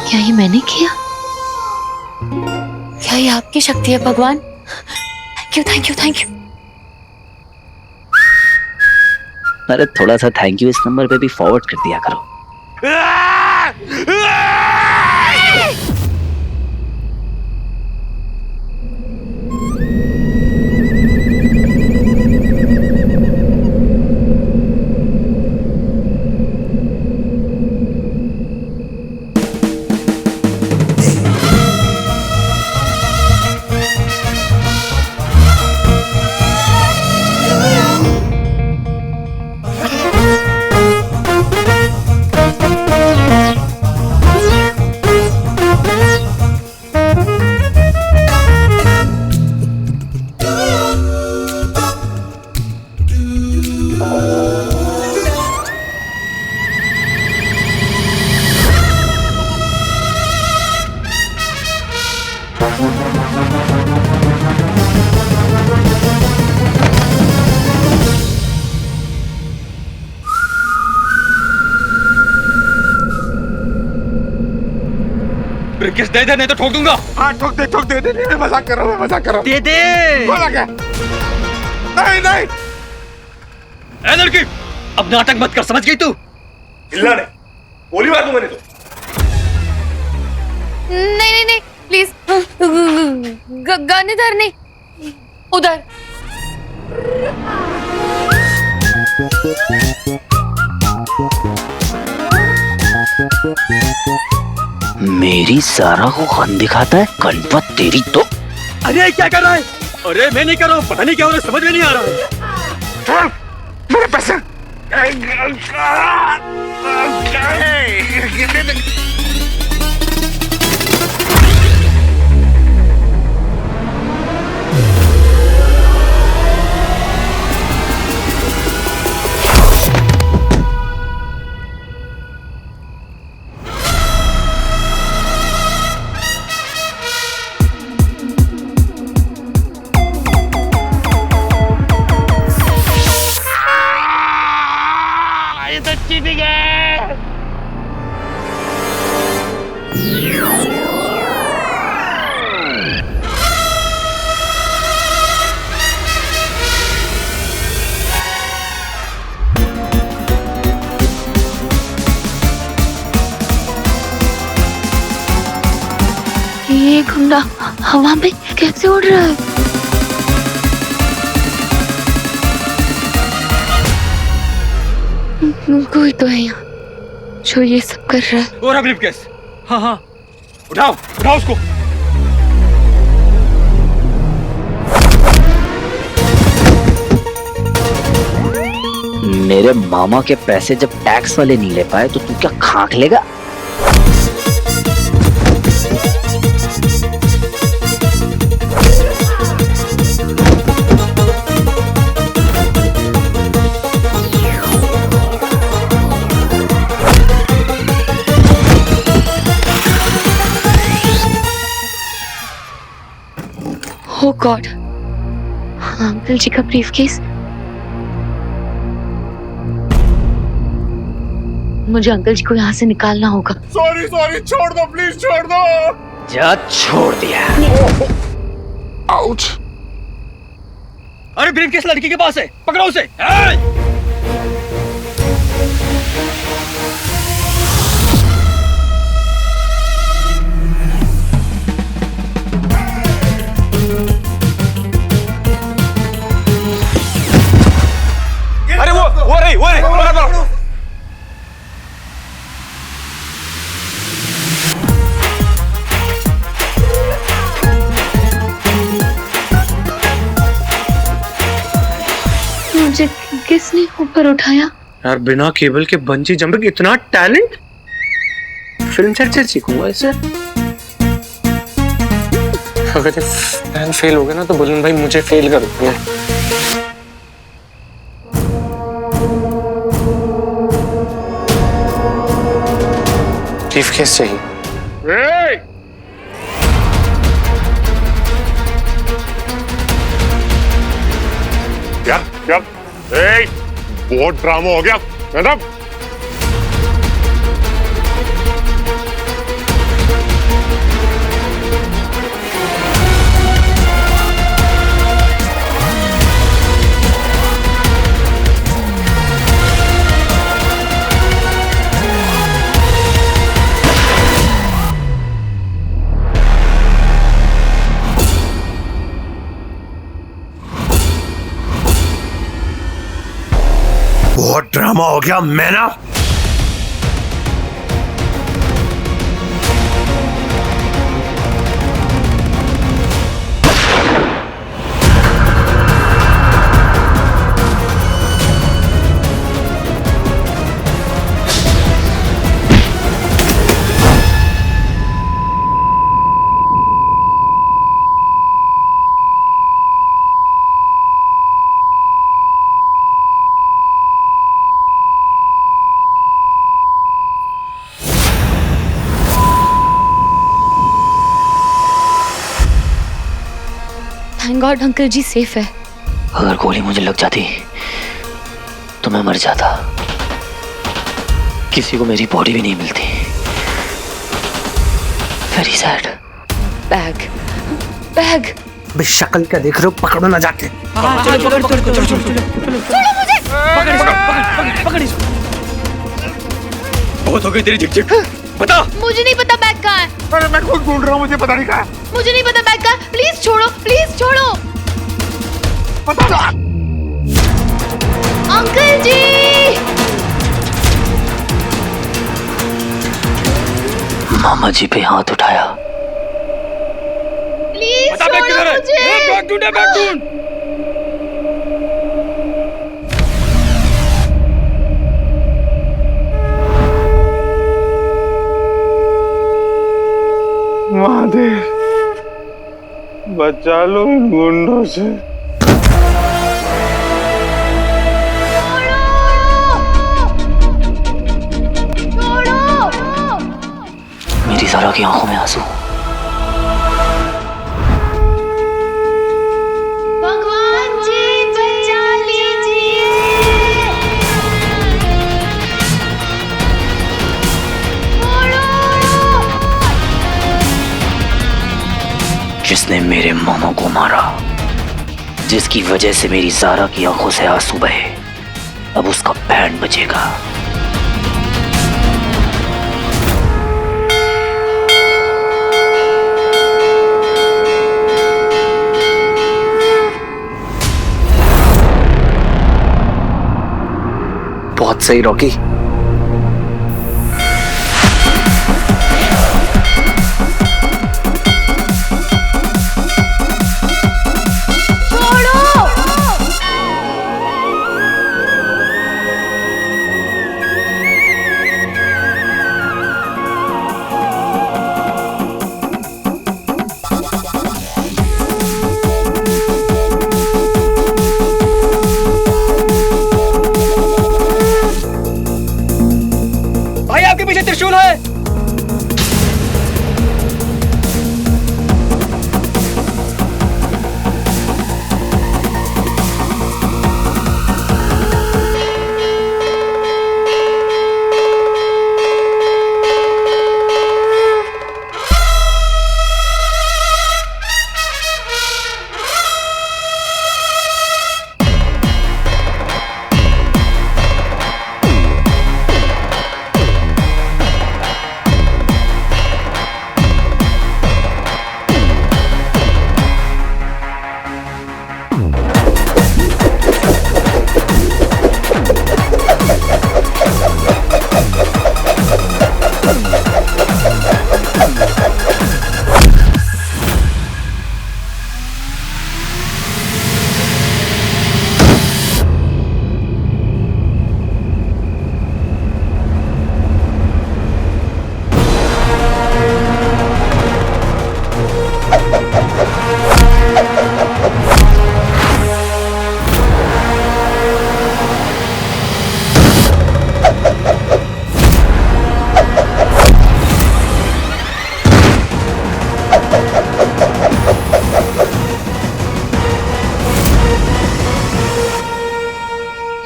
क्या ये मैंने किया? क्या ये आपकी शक्ति है भगवान? Thank you thank you thank you. अरे थोड़ा सा थैंक यू इस नंबर पे भी फॉरवर्ड कर दिया करो। ब्रेकिस दे दे, नहीं तो ठोक दूंगा। हाँ ठोक दे ठोक दे, मैं मजाक कर रहा हूँ, मैं मजाक कर रहा हूँ। दे दे। बोला क्या? नहीं नहीं। ए लड़की, अब नाटक मत कर, समझ गई तू? चिल्ला नहीं, गोली मार दूं मैंने तो। नहीं नहीं नहीं प्लीज, गन इधर नहीं, उधर। मेरी ज़ारा को गन दिखाता है, गणपत तेरी तो। अरे क्या कर रहा है? अरे मैं नहीं कर रहा हूँ, पता नहीं क्या हो रहा है, समझ में नहीं आ रहा है। मेरे पैसे। ये गुंडा हवा में कैसे उड़ रहा है? कोई तो है यहाँ जो ये सब कर रहा है। और ब्रीफकेस। हाँ हाँ, उठाओ उठाओ उसको। मेरे मामा के पैसे जब टैक्स वाले नहीं ले पाए तो तू क्या खाक लेगा? Oh God, अंकल जी का ब्रीफकेस। मुझे अंकल जी को यहाँ से निकालना होगा। सॉरी सॉरी, छोड़ दो प्लीज, छोड़ दो। जा, छोड़ दिया। आउच। अरे ब्रीफकेस लड़की के पास है, पकड़ो उसे। अरे वो रही बड़ा। मुझे किसने ऊपर उठाया? यार बिना केबल के बंजी जंपिंग, इतना टैलेंट। फिल्म सेट से सीखूंगा इसे। अगर ये प्लान फेल हो गया ना तो बुलंद भाई मुझे फेल कर देंगे। ब्रीफकेस चाहिए। क्या क्या? बहुत ड्रामा हो गया मैडम। बहुत ड्रामा हो गया। मैं ना थैंक गॉड अंकल जी सेफ है। अगर गोली मुझे लग जाती तो मैं मर जाता। किसी को मेरी बॉडी भी नहीं मिलती। Very sad. Bag bag. शक्ल क्या देख रहे हो? पकड़ो ना जाके। बहुत हो गई तेरी झिकझिक। बता। मुझे नहीं पता बैग कहाँ है। अरे मैं खुद ढूंढ रहा हूँ, मुझे पता नहीं कहाँ है। मुझे नहीं पता बैग कहाँ है। प्लीज छोड़ो, प्लीज छोड़ो। पता अंकल जी। मामा जी पे हाथ उठाया। प्लीज बता बैग किधर है? बैग ढूंढ, बैग ढूंढ। महादेव, बचा लो इन गुंडों से। मेरी ज़रा की आंखों में आंसू। भगवान जी बचा लीजिए। जिसने मेरे मामा को मारा, जिसकी वजह से मेरी ज़ारा की आंखों से आंसू बहे, अब उसका बैंड बचेगा। बहुत सही रॉकी।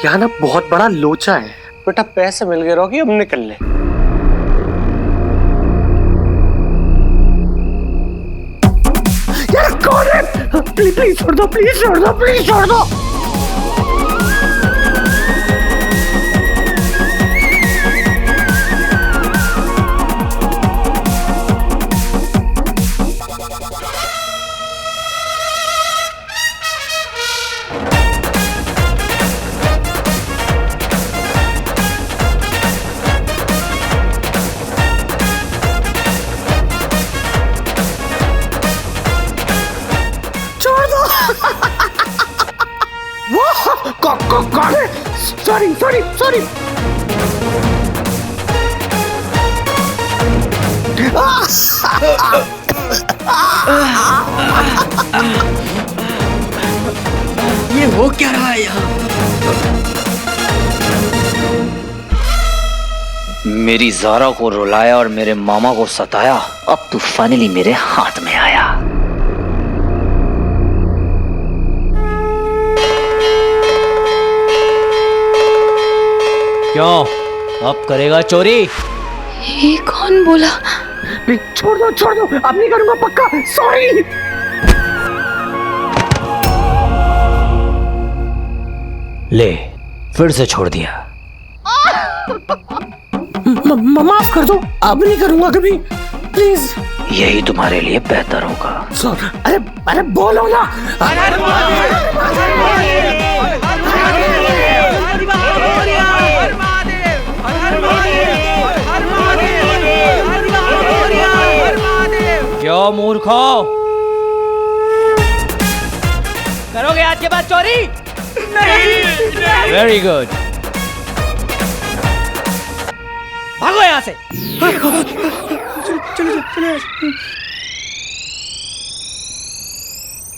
यहाँ ना बहुत बड़ा लोचा है बेटा, पैसे मिल गए रॉकी, अब निकल ले। यार कौन है? प्लीज प्लीज छोड़ दो, प्लीज छोड़ दो, प्लीज छोड़ दो। कौन है? Sorry sorry sorry. ये हो क्या रहा है यहाँ? मेरी ज़ारा को रुलाया और मेरे मामा को सताया, अब तू फाइनली मेरे हाथ में आया। क्यों, अब करेगा चोरी? ये कौन बोला? छोड़ दो, अब नहीं करूंगा पक्का, सॉरी। ले, फिर से छोड़ दिया। माफ कर दो, अब नहीं करूंगा कभी, प्लीज। यही तुम्हारे लिए बेहतर होगा। अरे अरे बोलो ना। क्यों मूर्खो, करोगे आज के बाद चोरी? नहीं। वेरी गुड, भागो यहाँ से।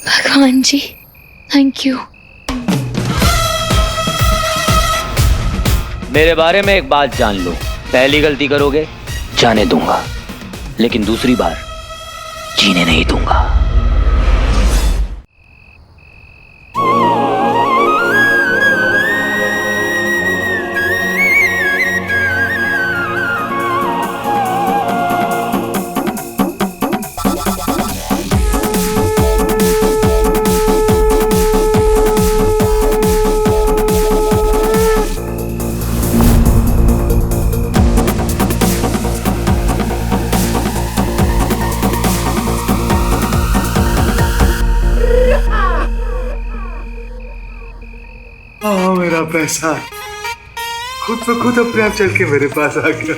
भगवान जी, थैंक यू। मेरे बारे में एक बात जान लो, पहली गलती करोगे जाने दूंगा, लेकिन दूसरी बार जीने नहीं दूंगा। मेरा पैसा खुद ब खुद अपने आप चल के मेरे पास आ गया।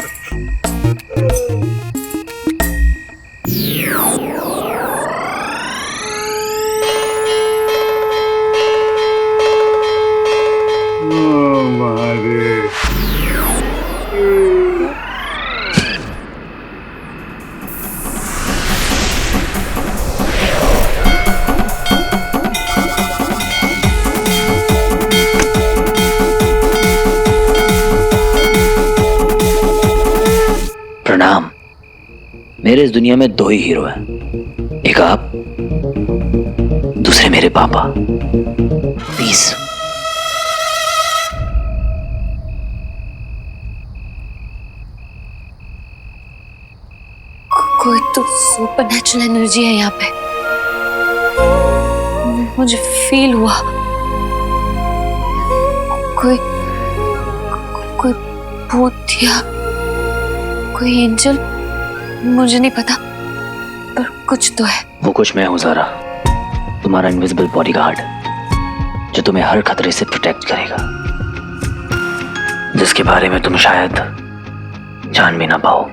प्रणाम। मेरे इस दुनिया में दो ही हीरो हैं, एक आप, दूसरे मेरे पापा। पीस। कोई तो सुपरनैचुरल एनर्जी है यहाँ पे, मुझे फील हुआ। कोई कोई भूत या कोई एंजल, मुझे नहीं पता, पर कुछ तो है। वो कुछ मैं हूं ज़ारा, तुम्हारा इनविजिबल बॉडीगार्ड, जो तुम्हें हर खतरे से प्रोटेक्ट करेगा, जिसके बारे में तुम शायद जान भी ना पाओ।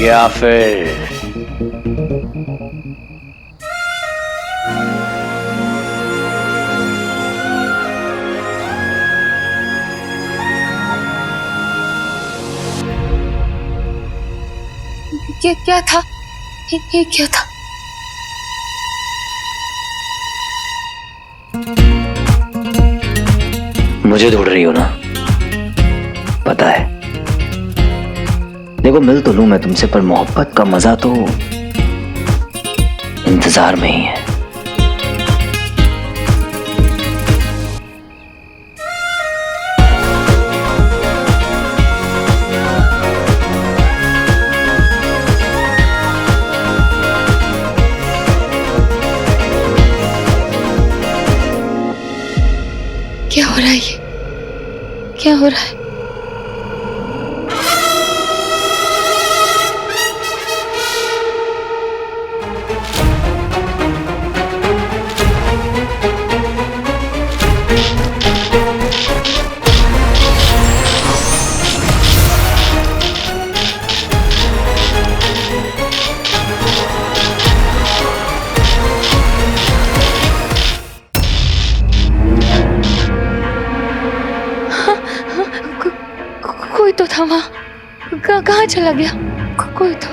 या फिर ये क्या था? ये क्या था? मुझे ढूंढ रही हो ना? पता है, देखो मिल तो लूं मैं तुमसे, पर मोहब्बत का मजा तो इंतजार में ही है। क्या हो रहा है ये? क्या हो रहा है? कोई तो था वहाँ, कहाँ चला गया? कोई तो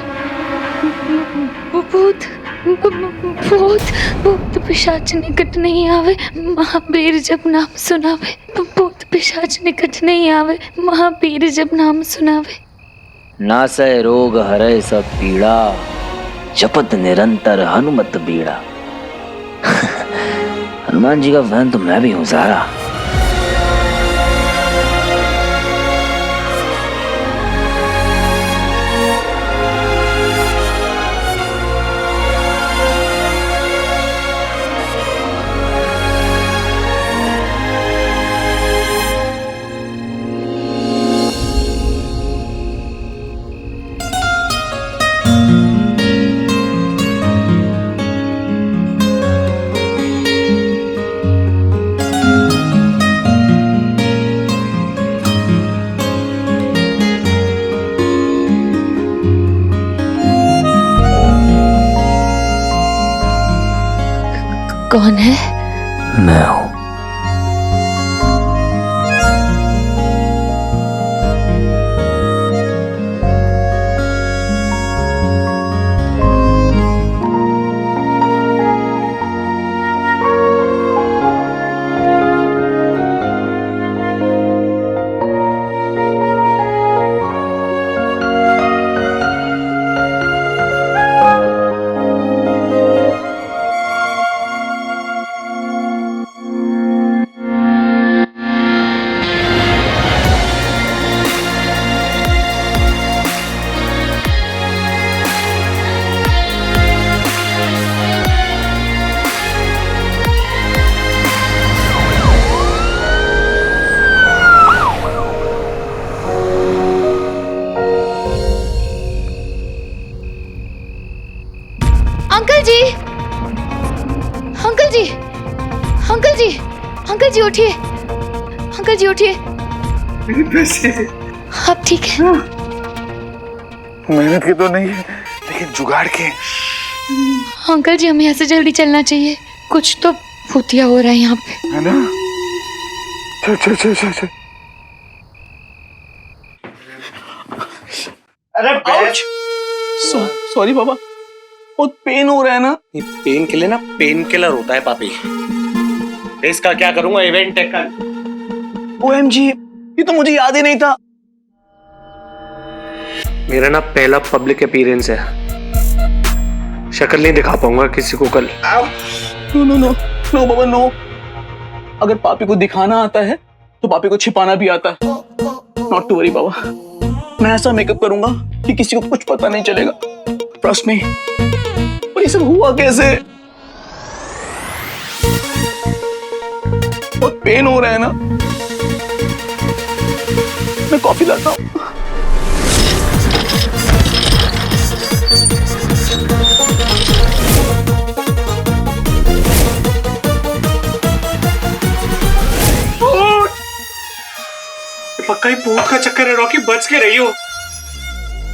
भूत भूत भूत पिशाच निकट नहीं आवे, महावीर जब नाम सुनावे। भूत पिशाच निकट नहीं आवे, महावीर जब नाम सुनावे। नासै रोग हरै सब पीड़ा, जपत निरंतर हनुमत बीड़ा। हनुमान जी का फैन तो मैं भी हूँ ज़ारा। कौन है? मैं हूँ। अंकल जी, अंकल जी, अंकल जी, अंकल जी उठिए, अंकल जी उठिए। मेरे पैसे आप ठीक है? मेहनत के तो नहीं है, लेकिन जुगाड़ के। अंकल जी हमें यहाँ से जल्दी चलना चाहिए, कुछ तो भूतिया हो रहा है यहाँ पे। है ना? चल चल चल चल चल। अरे सॉरी बाबा, बहुत पेन हो रहा है ना। पेन के लिए ना पेन किलर होता है पापी। इसका क्या करूंगा? इवेंट है कल। OMG, ये तो मुझे याद ही नहीं था। मेरा ना पहला पब्लिक अपीयरेंस है, शक्ल नहीं दिखा पाऊंगा किसी को कल। नो नो नो नो बाबा नो। अगर पापी को दिखाना आता है तो पापी को छिपाना भी आता है। नॉट टू वरी बाबा, मैं ऐसा मेकअप करूंगा कि किसी को कुछ पता नहीं चलेगा। Trust me. पर ये सब हुआ कैसे? बहुत पेन हो रहा है ना। मैं कॉफी लाता हूँ। पक्का ही भूत का चक्कर है रॉकी, बच के रही हो।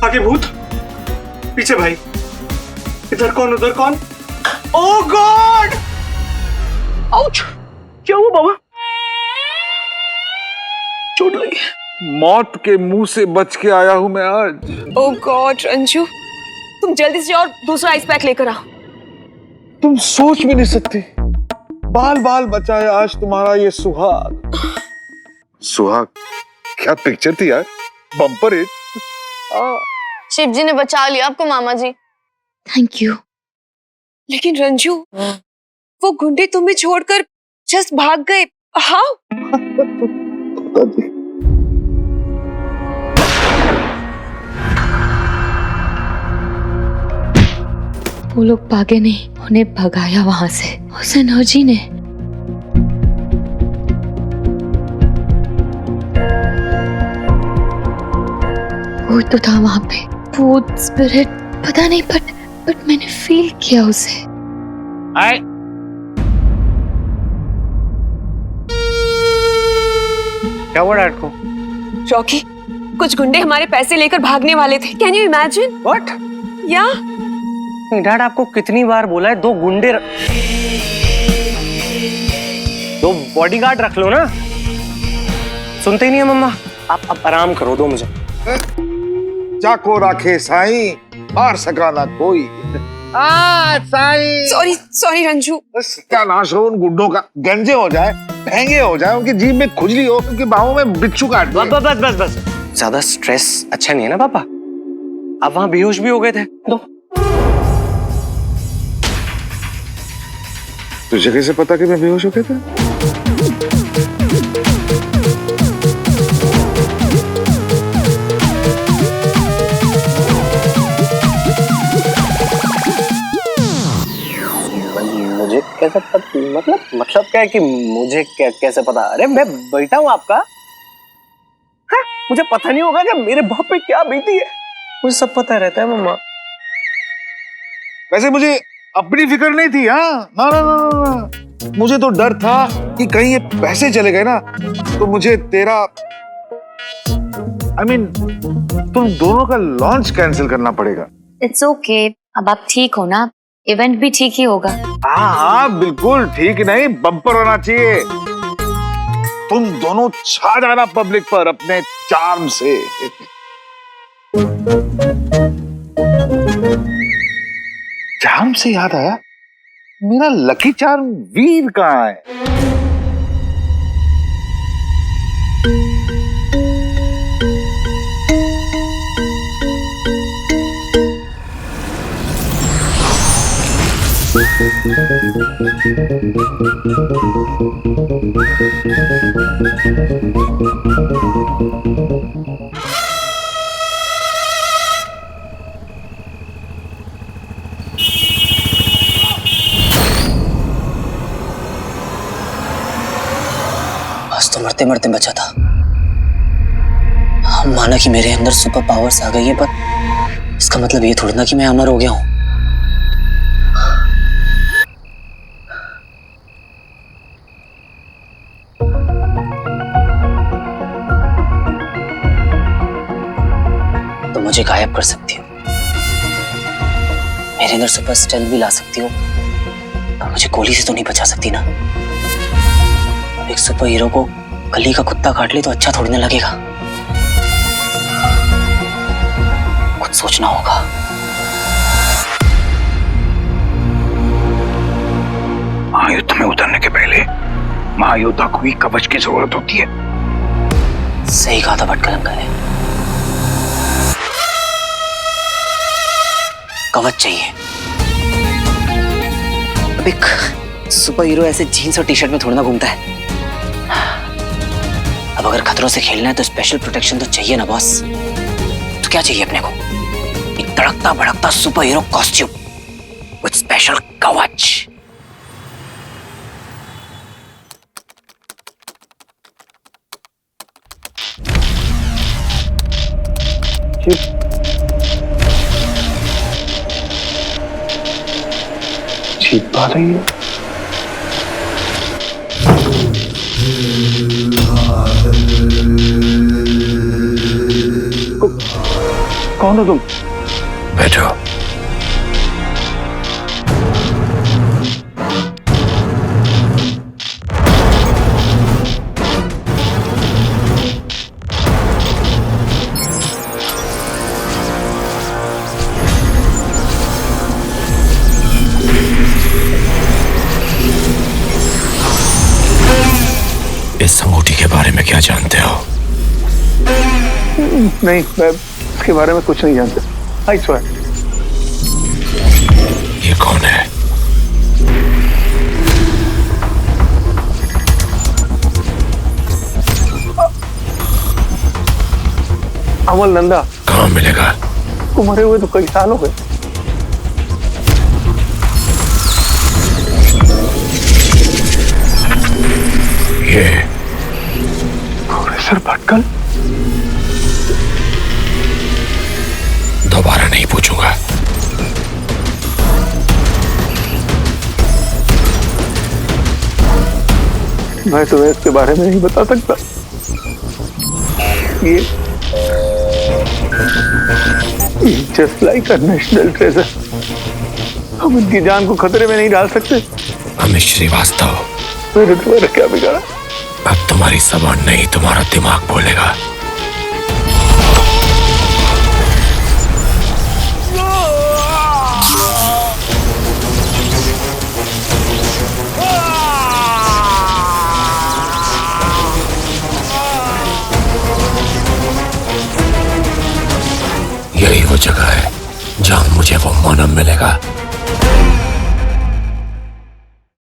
आगे भूत, पीछे भाई, इधर कौन उधर कौन। ओह गॉड! आउच! क्या हुआ बाबा? चोट लगी? मौत के मुंह से बच के आया हूं मैं आज। ओह गॉड रंजू, तुम जल्दी से और दूसरा आइस पैक लेकर आओ। तुम सोच भी नहीं सकती, बाल बाल बचाया आज तुम्हारा ये सुहाग। सुहाग क्या पिक्चर थी यार, बम्पर हिट। शिव जी ने बचा लिया आपको मामा जी। Thank you. लेकिन रंजू, वो गुंडे तुम्हें छोड़कर जस्ट भाग गए। हाउ? वो लोग भागे नहीं, उन्हें भगाया वहां से उस एनर्जी ने। वो तो था वहां पे, भूत स्पिरिट पता नहीं, बट मैंने फील किया उसे। क्या हुआ डैड को? रॉकी, कुछ गुंडे हमारे पैसे लेकर भागने वाले थे। Can you imagine? व्हाट? या नहीं डैड, आपको कितनी बार बोला है दो बॉडीगार्ड रख लो ना। सुनते ही नहीं है मम्मा। आप आराम करो, दो मुझे। चाको राखे साईं, मार सका ना कोई। साईं। सॉरी रंजू। बस क्या नाश हो उन गुड्डों का, गंजे हो जाए, महंगे हो जाए, उनकी जीभ में खुजली हो, उनकी बाहों में बिच्छू काट दे। बस ज्यादा स्ट्रेस अच्छा नहीं है ना पापा। आप वहां बेहोश भी हो गए थे। दो। तुझे कैसे पता कि मैं बेहोश हो गया था? मुझे कैसे पता? मतलब क्या है कि मुझे कैसे पता? अरे मैं बेटा हूं आपका। हाँ? मुझे पता नहीं होगा कि मेरे बाप पे क्या बीती है? मुझे सब पता रहता है मम्मा। वैसे मुझे अपनी फिक्र नहीं थी। हाँ ना, मुझे तो डर था कि कहीं ये पैसे चले गए ना तो मुझे तेरा तुम दोनों का लॉन्च कैंसिल करना पड़ेगा। इट्स ओके, अब आप ठीक हो ना, इवेंट भी ठीक ही होगा। हाँ बिल्कुल ठीक, नहीं बम्पर होना चाहिए। तुम दोनों छा जाना पब्लिक पर अपने चार्म से। चार्म से याद आया, मेरा लकी चार्म वीर कहाँ है? आज तो मरते मरते बचा था। माना कि मेरे अंदर सुपर पावर्स आ गई है, पर इसका मतलब ये थोड़ी ना कि मैं अमर हो गया हूं। तो मुझे गायब कर सकती हो, मेरे अंदर सुपर स्ट्रेंथ भी ला सकती हो, पर मुझे गोली से तो नहीं बचा सकती ना। एक सुपर हीरो को गली का कुत्ता काट ले तो अच्छा थोड़ी ना लगेगा। कुछ सोचना होगा। महायुद्ध में उतरने के पहले महायोद्धा को भी कवच की जरूरत होती है। सही कहा था भटकलंगा ने, कवच चाहिए। अब एक सुपर हीरो ऐसे जीन्स और टी शर्ट में थोड़ा ना घूमता है। अब अगर खतरों से खेलना है तो स्पेशल प्रोटेक्शन तो चाहिए ना बॉस। तो क्या चाहिए अपने को? एक तड़कता भड़कता super hero costume with special कवच। जीत पा रही है। कौन हो तुम? बैठो। इस अंगूठी के बारे में क्या जानते हो? नहीं, मैं इसके बारे में कुछ नहीं जानता। I swear. ये कौन है? अमल नंदा। कहाँ मिलेगा? को मरे हुए तो कई साल हो गए। ये प्रोफेसर भटकल। दोबारा नहीं पूछूंगा। मैं तुम्हें इसके बारे में नहीं बता सकता। ये just like a national treasure. हम इनकी जान को खतरे में नहीं डाल सकते। अमित श्रीवास्तव, मैंने तुम्हारा क्या बिगाड़ा? अब तुम्हारी जबान नहीं, तुम्हारा दिमाग बोलेगा। यही वो जगह है जहां मुझे वो मानव मिलेगा